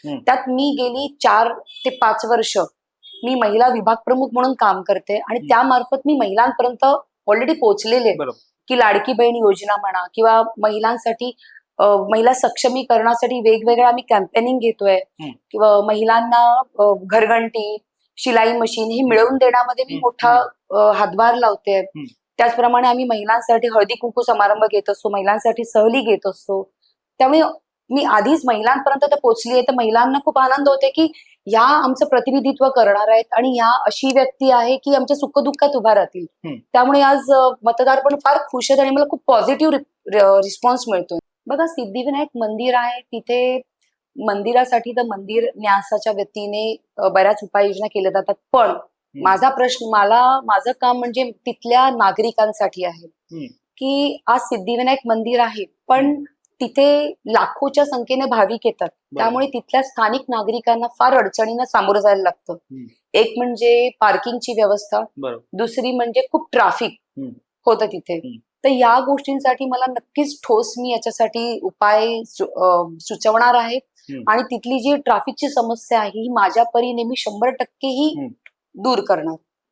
त्यात मी गेली 4 ते 5 वर्ष मी महिला विभाग प्रमुख म्हणून काम करते आणि त्यामार्फत मी महिलांपर्यंत ऑलरेडी पोहोचलेले, की लाडकी बहीण योजना म्हणा किंवा महिलांसाठी महिला सक्षमीकरणासाठी वेगवेगळ्या आम्ही कॅम्पेनिंग घेतोय किंवा महिलांना घरघंटी, शिलाई मशीन हे मिळवून देण्यामध्ये मी मोठा हातभार लावते. त्याचप्रमाणे आम्ही महिलांसाठी हळदी कुंकू समारंभ घेत असतो, महिलांसाठी सहली घेत असतो. त्यामुळे मी आधीच महिलांपर्यंत तर पोहोचली आहे, तर महिलांना खूप आनंद होते की ह्या आमचं प्रतिनिधित्व करणार आहेत आणि ह्या अशी व्यक्ती आहे की आमच्या सुखदुःखात उभा राहतील. त्यामुळे आज मतदार पण फार खुश आहेत आणि मला खूप पॉझिटिव्ह रिस्पॉन्स मिळतोय. बघा, सिद्धिविनायक मंदिर आहे, तिथे मंदिरासाठी तर मंदिर न्यासाच्या वतीने बऱ्याच उपाययोजना केल्या जातात. पण माझं काम म्हणजे तिथल्या नागरिकांसाठी आहे की आज सिद्धिविनायक मंदिर आहे, पण तिथे लाखोच्या संख्येने भाविक येतात. त्यामुळे तिथल्या स्थानिक नागरिकांना फार अडचणींना सामोरं जायला लागतं. एक म्हणजे पार्किंगची व्यवस्था, दुसरी म्हणजे खूप ट्रॅफिक होतं तिथे. तर या गोष्टींसाठी मला नक्कीच ठोस मी याच्यासाठी उपाय सुचवणार आहे आणि तिथली जी ट्रॅफिकची समस्या आहे ही माझ्या परीने मी 100% ही दूर करणार.